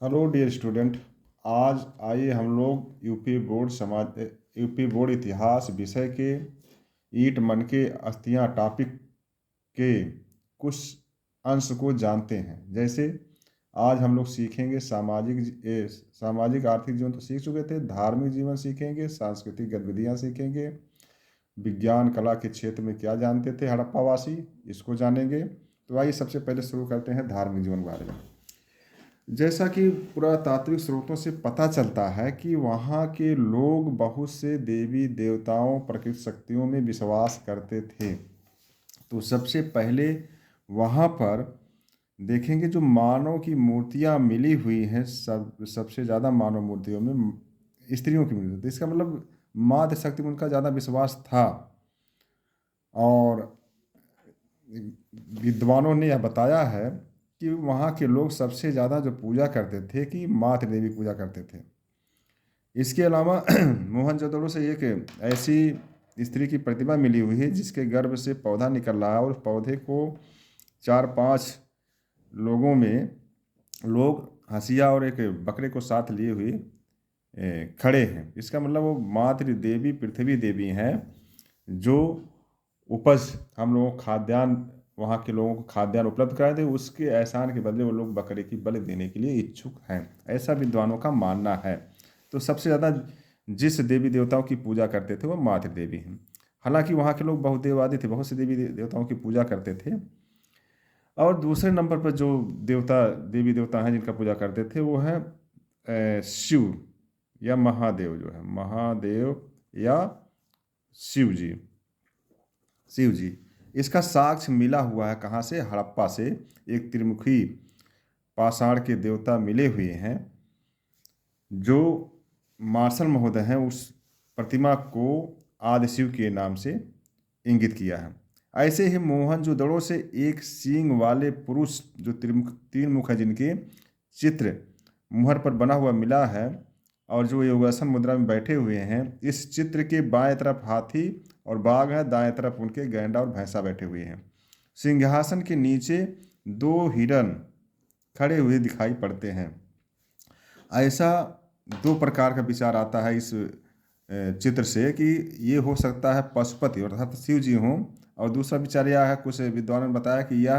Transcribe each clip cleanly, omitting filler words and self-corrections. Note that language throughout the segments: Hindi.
Hello dear student. आज आइए हम लोग यूपी बोर्ड इतिहास विषय के ईंट मन के अस्थियां टॉपिक के कुछ अंश को जानते हैं। जैसे आज हम लोग सीखेंगे सामाजिक आर्थिक जीवन तो सीख चुके थे, धार्मिक जीवन सीखेंगे, सांस्कृतिक गतिविधियां सीखेंगे, विज्ञान कला के क्षेत्र में क्या जानते थे हड़प्पावासी, इसको जानेंगे। तो आइए सबसे पहले शुरू करते हैं धार्मिक जीवन के बारे में। जैसा कि पुरातात्विक स्रोतों से पता चलता है कि वहाँ के लोग बहुत से देवी देवताओं प्रकृति शक्तियों में विश्वास करते थे। तो सबसे पहले वहाँ पर देखेंगे जो मानव की मूर्तियाँ मिली हुई हैं, सबसे ज़्यादा मानव मूर्तियों में स्त्रियों की मूर्ति, तो इसका मतलब मातृ शक्ति में उनका ज़्यादा विश्वास था। और विद्वानों ने यह बताया है कि वहाँ के लोग सबसे ज़्यादा जो पूजा करते थे कि मातृ देवी पूजा करते थे। इसके अलावा मोहनजोदड़ो से एक ऐसी स्त्री की प्रतिमा मिली हुई है जिसके गर्भ से पौधा निकल रहा है और उस पौधे को 4-5 लोगों में लोग हंसिया और एक बकरे को साथ लिए हुए खड़े हैं। इसका मतलब वो मातृ देवी पृथ्वी देवी हैं जो उपज हम लोगों को खाद्यान्न, वहाँ के लोगों को खाद्यान्न उपलब्ध कराए थे, उसके एहसान के बदले वो लोग बकरे की बलि देने के लिए इच्छुक हैं, ऐसा विद्वानों का मानना है। तो सबसे ज़्यादा जिस देवी देवताओं की पूजा करते थे वो मातृ देवी हैं। हालांकि वहाँ के लोग बहुदेववादी थे, बहुत से देवी देवताओं की पूजा करते थे। और दूसरे नंबर पर जो देवी देवता हैं जिनका पूजा करते थे वो है शिव या महादेव, जो है महादेव या शिव जी। शिव जी, इसका साक्ष्य मिला हुआ है कहाँ से? हड़प्पा से एक त्रिमुखी पाषाण के देवता मिले हुए हैं जो मार्शल महोदय हैं उस प्रतिमा को आदिशिव के नाम से इंगित किया है। ऐसे ही मोहनजोदड़ो से एक सींग वाले पुरुष जो तीन मुख है जिनके चित्र मुहर पर बना हुआ मिला है और जो योगासन मुद्रा में बैठे हुए हैं, इस चित्र के बाएं तरफ हाथी और बाघ है, दाएं तरफ उनके गैंडा और भैंसा बैठे हुए हैं। सिंहासन के नीचे 2 हिरण खड़े हुए दिखाई पड़ते हैं। ऐसा 2 प्रकार का विचार आता है इस चित्र से कि ये हो सकता है पशुपति अर्थात शिव जी हों, और दूसरा विचार यह है, कुछ विद्वानों ने बताया कि यह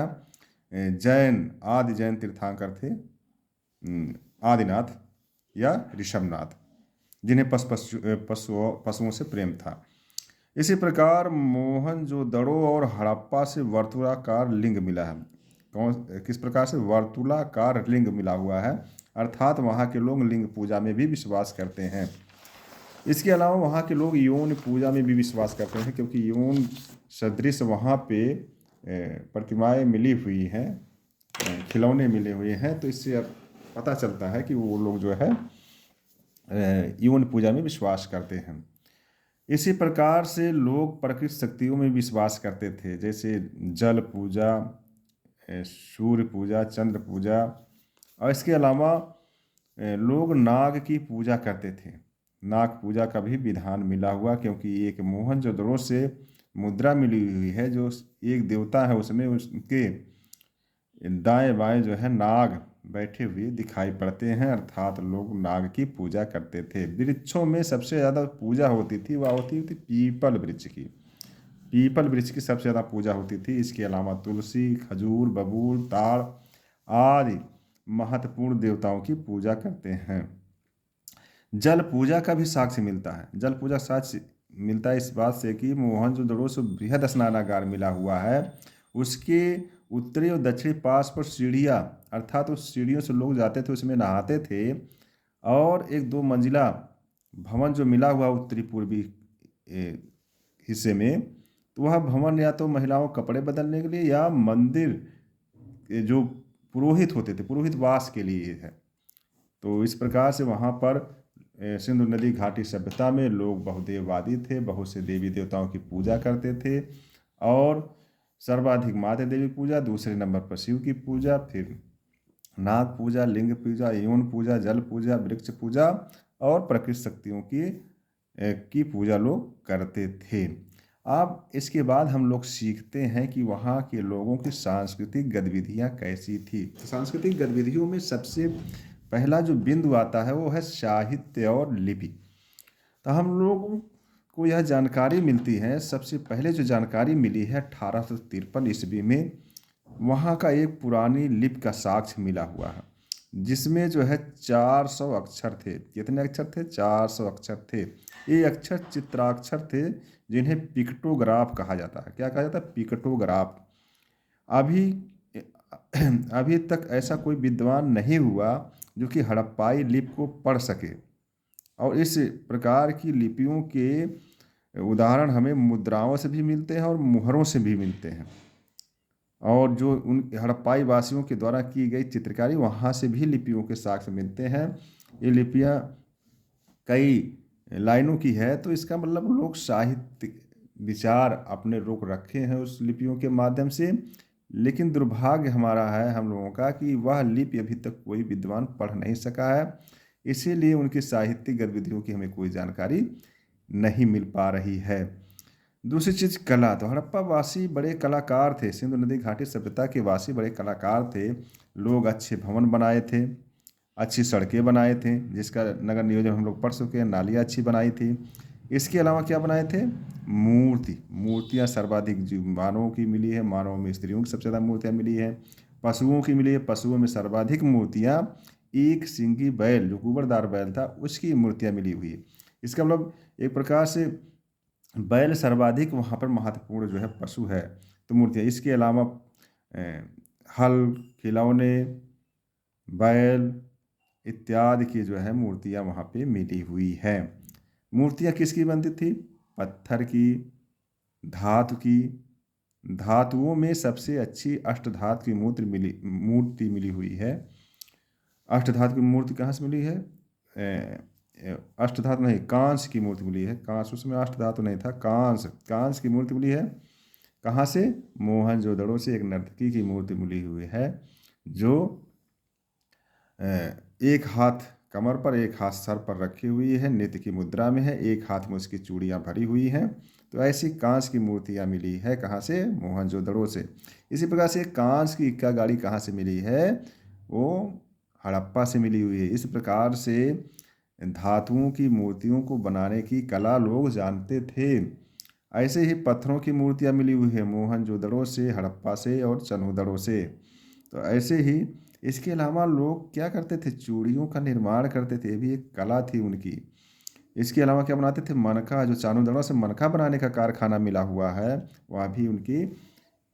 आदि जैन तीर्थंकर थे, आदिनाथ या ऋषभनाथ, जिन्हें पशुओं से प्रेम था। इसी प्रकार मोहनजोदड़ो और हड़प्पा से वर्तुलाकार लिंग मिला है। किस प्रकार से? वर्तुलाकार लिंग मिला हुआ है, अर्थात वहाँ के लोग लिंग पूजा में भी विश्वास करते हैं। इसके अलावा वहाँ के लोग यौन पूजा में भी विश्वास करते हैं, क्योंकि यौन सदृश वहाँ पे प्रतिमाएं मिली हुई हैं, खिलौने मिले हुए हैं। तो इससे अब पता चलता है कि वो लोग जो है यौन पूजा में विश्वास करते हैं। इसी प्रकार से लोग प्रकृति शक्तियों में विश्वास करते थे, जैसे जल पूजा, सूर्य पूजा, चंद्र पूजा, और इसके अलावा लोग नाग की पूजा करते थे। नाग पूजा का भी विधान मिला हुआ, क्योंकि एक मोहनजोदड़ो से मुद्रा मिली हुई है जो एक देवता है, उसमें उसके दाएं बाएं जो है नाग बैठे हुए दिखाई पड़ते हैं, अर्थात लोग नाग की पूजा करते थे। वृक्षों में सबसे ज़्यादा पूजा होती थी वह होती थी पीपल वृक्ष की। पीपल वृक्ष की सबसे ज़्यादा पूजा होती थी। इसके अलावा तुलसी, खजूर, बबूल, ताड़ आदि महत्वपूर्ण देवताओं की पूजा करते हैं। जल पूजा का भी साक्ष्य मिलता है। जल पूजा साक्ष्य मिलता है इस बात से कि मोहनजोदड़ो से बृहद स्नानागार मिला हुआ है, उसके उत्तरी और दक्षिणी पास पर सीढ़ियाँ, अर्थात उस सीढ़ियों से लोग जाते थे, उसमें नहाते थे। और एक 2 मंजिला भवन जो मिला हुआ उत्तरी पूर्वी हिस्से में, तो वह भवन या तो महिलाओं कपड़े बदलने के लिए या मंदिर के जो पुरोहित होते थे, पुरोहित वास के लिए है। तो इस प्रकार से वहाँ पर सिंधु नदी घाटी सभ्यता में लोग बहुदेववादी थे, बहुत से देवी देवताओं की पूजा करते थे। और सर्वाधिक मातृ देवी पूजा, दूसरे नंबर पर शिव की पूजा, फिर नाग पूजा, लिंग पूजा, यौन पूजा, जल पूजा, वृक्ष पूजा और प्रकृति शक्तियों की पूजा लोग करते थे। अब इसके बाद हम लोग सीखते हैं कि वहाँ के लोगों की सांस्कृतिक गतिविधियाँ कैसी थी। सांस्कृतिक गतिविधियों में सबसे पहला जो बिंदु आता है वो है साहित्य और लिपि। तो हम लोगों को यह जानकारी मिलती है, सबसे पहले जो जानकारी मिली है 1853 ईस्वी में, वहाँ का एक पुरानी लिपि का साक्ष्य मिला हुआ है, जिसमें जो है 400 अक्षर थे। कितने अक्षर थे? 400 अक्षर थे। ये अक्षर चित्राक्षर थे, जिन्हें पिक्टोग्राफ कहा जाता है। क्या कहा जाता है? पिक्टोग्राफ। अभी अभी तक ऐसा कोई विद्वान नहीं हुआ जो कि हड़प्पाई लिपि को पढ़ सके, और इस प्रकार की लिपियों के उदाहरण हमें मुद्राओं से भी मिलते हैं और मुहरों से भी मिलते हैं, और जो उन हड़प्पाई वासियों के द्वारा की गई चित्रकारी, वहाँ से भी लिपियों के साक्ष्य मिलते हैं। ये लिपियाँ कई लाइनों की है, तो इसका मतलब लोग साहित्य विचार अपने रोक रखे हैं उस लिपियों के माध्यम से। लेकिन दुर्भाग्य हमारा है, हम लोगों का, कि वह लिपि अभी तक कोई विद्वान पढ़ नहीं सका है, इसीलिए उनकी साहित्यिक गतिविधियों की हमें कोई जानकारी नहीं मिल पा रही है। दूसरी चीज़, कला। तो हड़प्पा वासी बड़े कलाकार थे, सिंधु नदी घाटी सभ्यता के वासी बड़े कलाकार थे। लोग अच्छे भवन बनाए थे, अच्छी सड़कें बनाए थे, जिसका नगर नियोजन हम लोग पढ़ चुके हैं। नालियाँ अच्छी बनाई थी। इसके अलावा क्या बनाए थे? मूर्तियाँ सर्वाधिक मानवों की मिली है, मानवों में स्त्रियों की सबसे ज़्यादा मूर्तियाँ मिली है। पशुओं की मिली है, पशुओं में सर्वाधिक मूर्तियाँ एक सिंगी बैल, जो कुबरदार बैल था, उसकी मूर्तियाँ मिली हुई है। इसका मतलब एक प्रकार से बैल सर्वाधिक वहाँ पर महत्वपूर्ण जो है पशु है, तो मूर्तियाँ। इसके अलावा हल, खिलौने, बैल इत्यादि की जो है मूर्तियाँ वहाँ पे मिली हुई है। मूर्तियाँ किसकी बनती थी? पत्थर की, धातु की। धातुओं में सबसे अच्छी अष्टधातु की मूर्ति मिली हुई है। अष्टधातु की मूर्ति कहाँ से मिली है? अष्टधातु नहीं, कांस्य की मूर्ति मिली है। कांस्य, उसमें अष्टधातु नहीं था, कांस्य की मूर्ति मिली है। कहाँ से? मोहनजोदड़ो से एक नर्तकी की मूर्ति मिली हुई है, जो एक हाथ कमर पर, एक हाथ सर पर रखी हुई है, नृत्य की मुद्रा में है, एक हाथ में उसकी चूड़ियाँ भरी हुई हैं। तो ऐसी कांच की मूर्तियाँ मिली है, कहाँ से? मोहनजोदड़ो से। इसी प्रकार से कांच की इक्का गाड़ी कहाँ से मिली है? वो हड़प्पा से मिली हुई है। इस प्रकार से धातुओं की मूर्तियों को बनाने की कला लोग जानते थे। ऐसे ही पत्थरों की मूर्तियाँ मिली हुई है, मोहनजोदड़ो से, हड़प्पा से और चन्हुदड़ो से। तो ऐसे ही इसके अलावा लोग क्या करते थे? चूड़ियों का निर्माण करते थे, ये भी एक कला थी उनकी। इसके अलावा क्या बनाते थे? मनका, जो चानुदड़ा से मनका बनाने का कारखाना मिला हुआ है, वह भी उनकी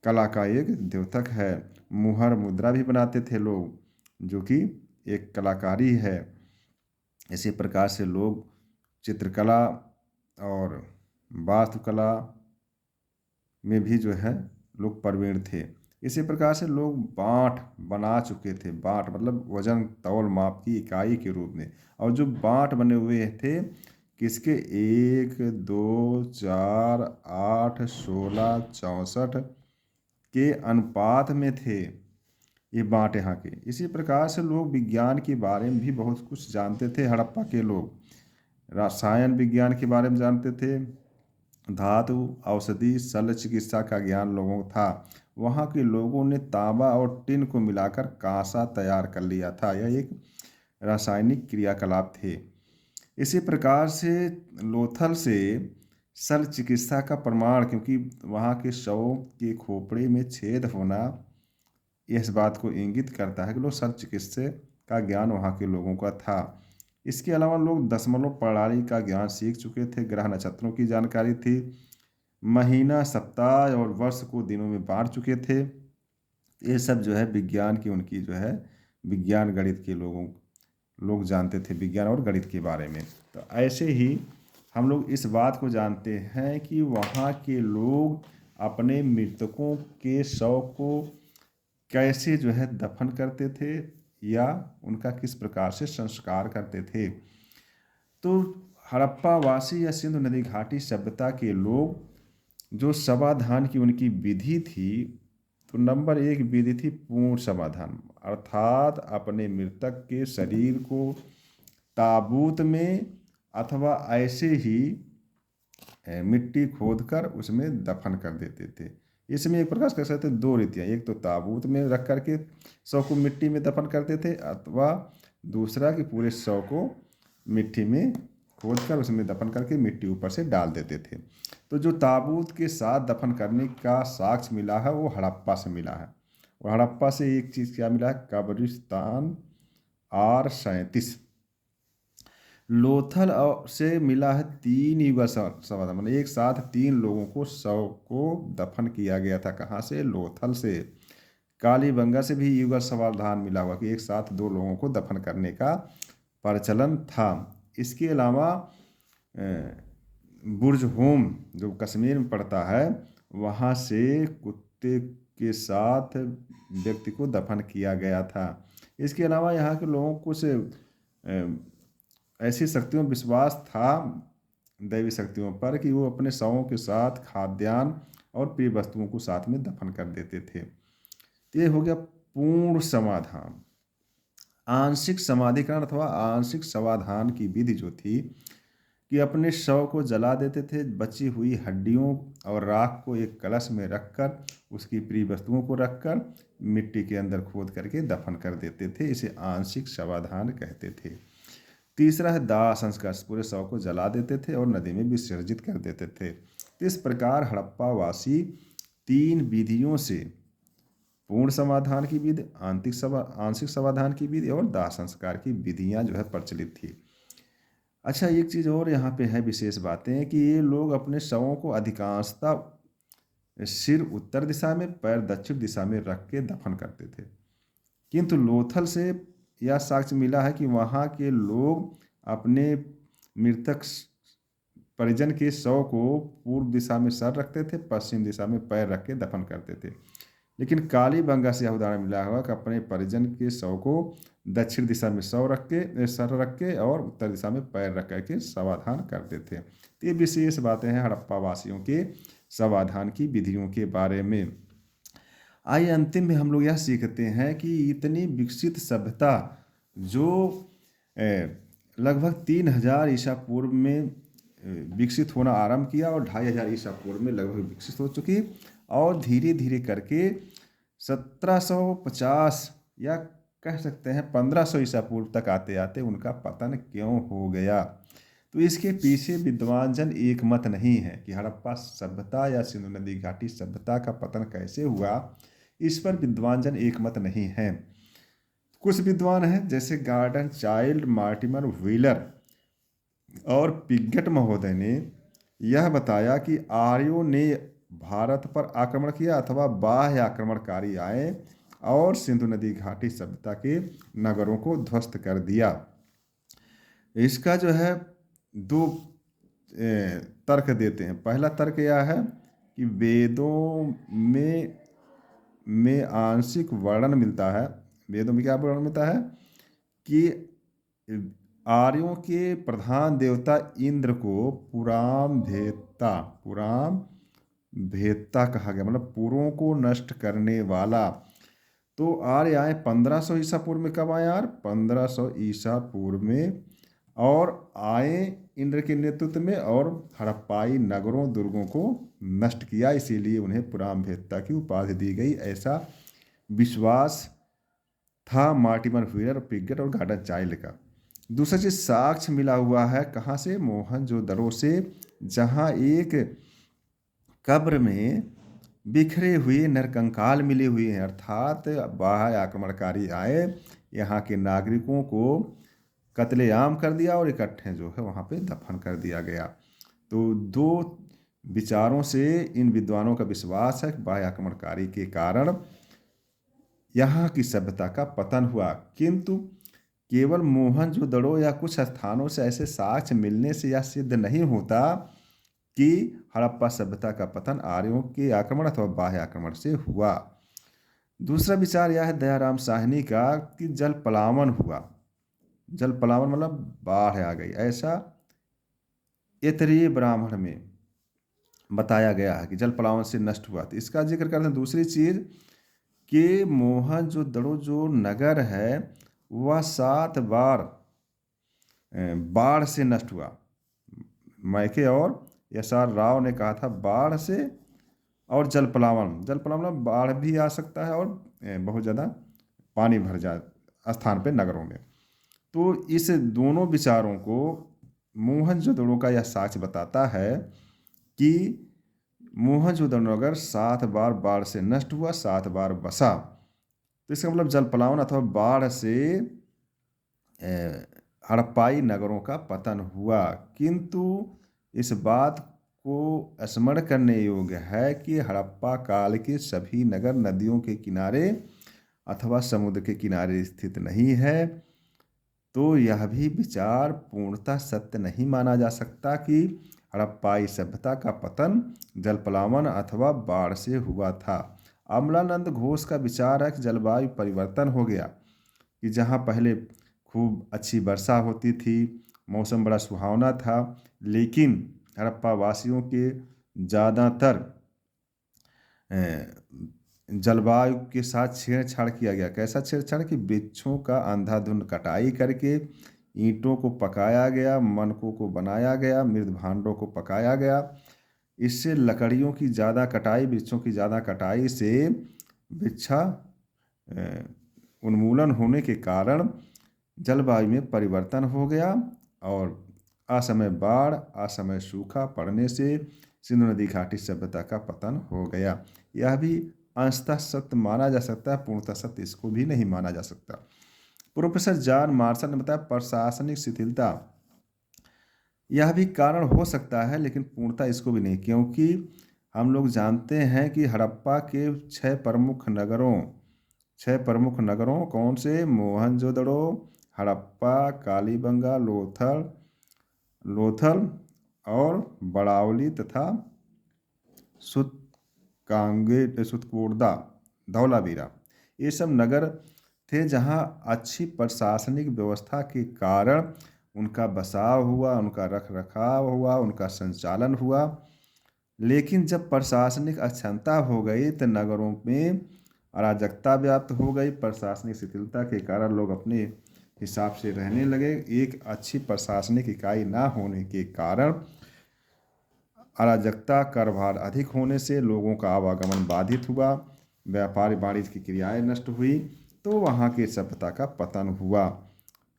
कला का एक द्योतक है। मुहर, मुद्रा भी बनाते थे लोग, जो कि एक कलाकारी है। इसी प्रकार से लोग चित्रकला और वास्तुकला में भी जो है लोग प्रवीण थे। इसी प्रकार से लोग बाँट बना चुके थे। बाँट मतलब वजन, तौल, माप की इकाई के रूप में। और जो बाँट बने हुए थे किसके? 1, 2, 4, 8, 16, 64 के अनुपात में थे ये बाँट यहाँ के। इसी प्रकार से लोग विज्ञान के बारे में भी बहुत कुछ जानते थे। हड़प्पा के लोग रसायन विज्ञान के बारे में जानते थे, धातु, औषधि, शल्य चिकित्सा का ज्ञान लोगों को था। वहाँ के लोगों ने तांबा और टिन को मिलाकर कांसा तैयार कर लिया था। यह एक रासायनिक क्रियाकलाप थे। इसी प्रकार से लोथल से शल्य चिकित्सा का प्रमाण, क्योंकि वहाँ के शवों के खोपड़े में छेद होना इस बात को इंगित करता है कि लोग शल्य चिकित्सा का ज्ञान वहाँ के लोगों का था। इसके अलावा लोग दशमलव प्रणाली का ज्ञान सीख चुके थे, ग्रह नक्षत्रों की जानकारी थी, महीना, सप्ताह और वर्ष को दिनों में बांट चुके थे। ये सब जो है विज्ञान की, उनकी जो है विज्ञान गणित के लोग जानते थे, विज्ञान और गणित के बारे में। तो ऐसे ही हम लोग इस बात को जानते हैं कि वहाँ के लोग अपने मृतकों के शव को कैसे जो है दफन करते थे, या उनका किस प्रकार से संस्कार करते थे। तो हड़प्पा वासी या सिंधु नदी घाटी सभ्यता के लोग जो समाधान की उनकी विधि थी, तो नंबर 1 विधि थी पूर्ण समाधान, अर्थात अपने मृतक के शरीर को ताबूत में अथवा ऐसे ही मिट्टी खोदकर उसमें दफन कर देते थे। इसमें एक प्रकार से कह सकते हैं 2 रीतियाँ, एक तो ताबूत में रख करके शव को मिट्टी में दफन करते थे, अथवा दूसरा कि पूरे शव को मिट्टी में खोद कर उसमें दफन करके मिट्टी ऊपर से डाल देते थे। तो जो ताबूत के साथ दफन करने का साक्ष्य मिला है वो हड़प्पा से मिला है। और हड़प्पा से एक चीज़ क्या मिला है, कब्रिस्तान R37। लोथल से मिला है 3 युगल समाधान, मतलब एक साथ 3 लोगों को शव को दफन किया गया था। कहाँ से? लोथल से। कालीबंगा से भी युगल समाधान मिला हुआ कि एक साथ 2 लोगों को दफन करने का प्रचलन था। इसके अलावा बुर्ज होम जो कश्मीर में पड़ता है वहाँ से कुत्ते के साथ व्यक्ति को दफन किया गया था। इसके अलावा यहाँ के लोगों को कुछ ऐसी शक्तियों में विश्वास था, दैवी शक्तियों पर, कि वो अपने शवों के साथ खाद्यान्न और प्रिय वस्तुओं को साथ में दफन कर देते थे। तो ये हो गया पूर्ण समाधान। आंशिक समाधिकरण अथवा आंशिक समाधान की विधि जो थी कि अपने शव को जला देते थे, बची हुई हड्डियों और राख को एक कलश में रखकर उसकी प्रिय वस्तुओं को रखकर मिट्टी के अंदर खोद करके दफन कर देते थे। इसे आंशिक समाधान कहते थे। तीसरा है दाह संस्कार, पूरे शव को जला देते थे और नदी में विसर्जित कर देते थे। इस प्रकार हड़प्पा वासी 3 विधियों से, पूर्ण समाधान की विधि, आंशिक समाधान की विधि और दाह संस्कार की विधियां जो है प्रचलित थी। अच्छा, एक चीज़ और यहाँ पे है विशेष बातें कि ये लोग अपने शवों को अधिकांशतः सिर उत्तर दिशा में, पैर दक्षिण दिशा में रख के दफन करते थे। किंतु लोथल से यह साक्ष्य मिला है कि वहाँ के लोग अपने मृतक परिजन के शव को पूर्व दिशा में सर रखते थे, पश्चिम दिशा में पैर रख के दफन करते थे। लेकिन कालीबंगा से यह उदाहरण मिला हुआ कि अपने परिजन के शव को दक्षिण दिशा में सर रख के और उत्तर दिशा में पैर रख करके समाधान करते थे। तो ये विशेष बातें हैं हड़प्पा वासियों के समाधान की विधियों के बारे में। आइए अंतिम में हम लोग यह सीखते हैं कि इतनी विकसित सभ्यता जो लगभग 3000 ईसा पूर्व में विकसित होना आरंभ किया और 2500 ईसा पूर्व में लगभग विकसित हो चुकी, और धीरे धीरे करके 1750 या कह सकते हैं 1500 ईसा पूर्व तक आते आते उनका पतन क्यों हो गया। तो इसके पीछे विद्वान जन एक मत नहीं है कि हड़प्पा सभ्यता या सिंधु नदी घाटी सभ्यता का पतन कैसे हुआ, इस पर विद्वान जन एक मत नहीं है। कुछ विद्वान हैं जैसे गार्डन चाइल्ड, मार्टिमर व्हीलर और पिगेट महोदय ने यह बताया कि आर्यों ने भारत पर आक्रमण किया अथवा बाह्य आक्रमणकारी आए और सिंधु नदी घाटी सभ्यता के नगरों को ध्वस्त कर दिया। इसका जो है 2 तर्क देते हैं। पहला तर्क यह है कि वेदों में आंशिक वर्णन मिलता है। वेदों में क्या वर्णन मिलता है कि आर्यों के प्रधान देवता इंद्र को पुराम भेदता कहा गया, मतलब पुरों को नष्ट करने वाला। तो आर्य आए 1500 ईसा पूर्व में। कब आए यार? 1500 ईसा पूर्व में, और आए इंद्र के नेतृत्व में और हड़प्पाई नगरों दुर्गों को नष्ट किया, इसीलिए उन्हें पुराम भेदता की उपाधि दी गई, ऐसा विश्वास था मार्टिमर व्हीलर, पिगेट और गार्डन चाइल्ड का। दूसरा चीज साक्ष्य मिला हुआ है कहाँ से? मोहनजोदड़ो से, जहाँ एक कब्र में बिखरे हुए नरकंकाल मिले हुए हैं, अर्थात बाह्य आक्रमणकारी आए, यहाँ के नागरिकों को कत्लेआम कर दिया और इकट्ठे जो है वहाँ पे दफन कर दिया गया। तो 2 विचारों से इन विद्वानों का विश्वास है कि बाह्य आक्रमणकारी के कारण यहाँ की सभ्यता का पतन हुआ। किंतु केवल मोहनजोदड़ो या कुछ स्थानों से ऐसे साक्ष्य मिलने से यह सिद्ध नहीं होता कि हड़प्पा सभ्यता का पतन आर्यों के आक्रमण अथवा बाह्य आक्रमण से हुआ। दूसरा विचार यह है दयाराम साहनी का कि जल पलावन हुआ। जल पलावन मतलब बाढ़ आ गई, ऐसा ऐतरेय ब्राह्मण में बताया गया है कि जल पलावन से नष्ट हुआ। तो इसका जिक्र करते हैं। दूसरी चीज कि मोहनजोदड़ो जो नगर है वह 7 बार बाढ़ से नष्ट हुआ। मैके और एस.आर. राव ने कहा था बाढ़ से और जल पलावन बाढ़ भी आ सकता है और बहुत ज़्यादा पानी भर जाए स्थान पे, नगरों में। तो इस दोनों विचारों को मोहनजोदड़ो का यह साक्ष्य बताता है कि मोहनजोदड़ो नगर 7 बार बाढ़ से नष्ट हुआ, 7 बार बसा। तो इसका मतलब जल पलावन अथवा बाढ़ से हड़प्पाई नगरों का पतन हुआ। किंतु इस बात को स्मरण करने योग्य है कि हड़प्पा काल के सभी नगर नदियों के किनारे अथवा समुद्र के किनारे स्थित नहीं है। तो यह भी विचार पूर्णतः सत्य नहीं माना जा सकता कि हड़प्पाई सभ्यता का पतन जलपलावन अथवा बाढ़ से हुआ था। अमलानंद घोष का विचार है कि जलवायु परिवर्तन हो गया, कि जहाँ पहले खूब अच्छी वर्षा होती थी, मौसम बड़ा सुहावना था, लेकिन हड़प्पा वासियों के ज़्यादातर जलवायु के साथ छेड़छाड़ किया गया। कैसा छेड़छाड़? कि वृक्षों का अंधाधुंध कटाई करके ईंटों को पकाया गया, मनकों को बनाया गया, मृद भांडों को पकाया गया। इससे लकड़ियों की ज़्यादा कटाई, वृक्षों की ज़्यादा कटाई से वृक्षा उन्मूलन होने के कारण जलवायु में परिवर्तन हो गया और असमय बाढ़, असमय सूखा पड़ने से सिंधु नदी घाटी सभ्यता का पतन हो गया। यह भी अंशतः सत्य माना जा सकता है, पूर्णतः सत्य इसको भी नहीं माना जा सकता। प्रोफेसर जॉन मार्शल ने बताया प्रशासनिक शिथिलता यह भी कारण हो सकता है, लेकिन पूर्णतः इसको भी नहीं, क्योंकि हम लोग जानते हैं कि हड़प्पा के 6 प्रमुख नगरों कौन से? मोहनजोदड़ो, हड़प्पा, कालीबंगा, लोथल और बड़ावली तथा सुतकोर्दा, धौलावीरा। ये सब नगर थे जहाँ अच्छी प्रशासनिक व्यवस्था के कारण उनका बसाव हुआ, उनका रख रखाव हुआ, उनका संचालन हुआ। लेकिन जब प्रशासनिक अक्षमता हो गई तो नगरों में अराजकता व्याप्त हो गई। प्रशासनिक शिथिलता के कारण लोग अपने हिसाब से रहने लगे। एक अच्छी प्रशासनिक इकाई ना होने के कारण अराजकता, कर भार अधिक होने से लोगों का आवागमन बाधित हुआ, व्यापार वाणिज्य की क्रियाएं नष्ट हुई, तो वहाँ की सभ्यता का पतन हुआ।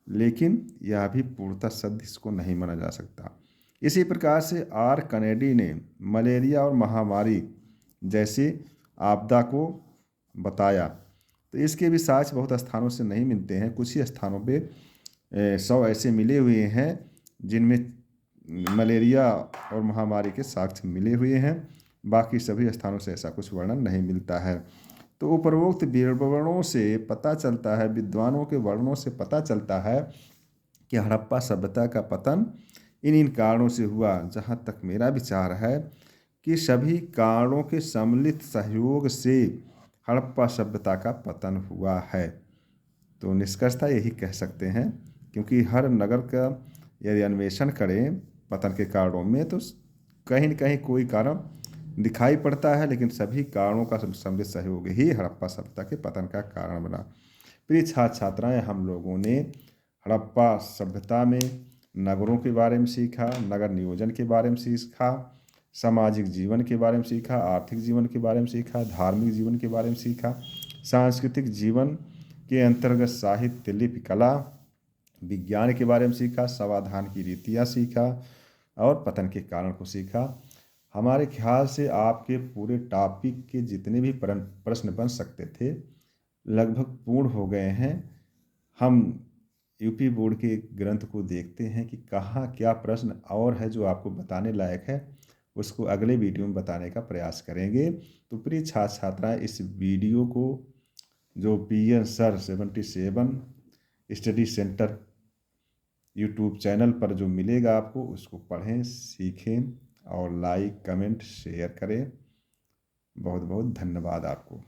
लेकिन यह भी पूर्णतः सत्य इसको नहीं माना जा सकता। इसी प्रकार से आर कनेडी ने मलेरिया और महामारी जैसी आपदा को बताया। तो इसके भी साक्ष्य बहुत स्थानों से नहीं मिलते हैं। कुछ ही स्थानों पे 100 ऐसे मिले हुए हैं जिनमें मलेरिया और महामारी के साक्ष्य मिले हुए हैं। बाकी सभी स्थानों से ऐसा कुछ वर्णन नहीं मिलता है। तो उपरोक्त विवरणों से पता चलता है, विद्वानों के वर्णनों से पता चलता है कि हड़प्पा सभ्यता का पतन इन कारणों से हुआ। जहाँ तक मेरा विचार है कि सभी कारणों के सम्मिलित सहयोग से हड़प्पा सभ्यता का पतन हुआ है। तो निष्कर्षतः यही कह सकते हैं, क्योंकि हर नगर का यदि अन्वेषण करें पतन के कारणों में तो कहीं न कहीं कोई कारण दिखाई पड़ता है, लेकिन सभी कारणों का सम्मिलित सहयोग ही हड़प्पा सभ्यता के पतन का कारण बना। प्रिय छात्र छात्राएँ, हम लोगों ने हड़प्पा सभ्यता में नगरों के बारे में सीखा, नगर नियोजन के बारे में सीखा, सामाजिक जीवन के बारे में सीखा, आर्थिक जीवन के बारे में सीखा, धार्मिक जीवन के बारे में सीखा, सांस्कृतिक जीवन के अंतर्गत साहित्य, लिपि, कला, विज्ञान के बारे में सीखा, समाधान की रीतियाँ सीखा और पतन के कारण को सीखा। हमारे ख्याल से आपके पूरे टॉपिक के जितने भी प्रश्न बन सकते थे लगभग पूर्ण हो गए हैं। हम यूपी बोर्ड के ग्रंथ को देखते हैं कि कहाँ क्या प्रश्न और है जो आपको बताने लायक है, उसको अगले वीडियो में बताने का प्रयास करेंगे। तो प्रिय छात्र छात्राएँ, इस वीडियो को जो PN sir 77 study centre YouTube channel पर जो मिलेगा आपको, उसको पढ़ें, सीखें और लाइक, कमेंट, शेयर करें। बहुत बहुत धन्यवाद आपको।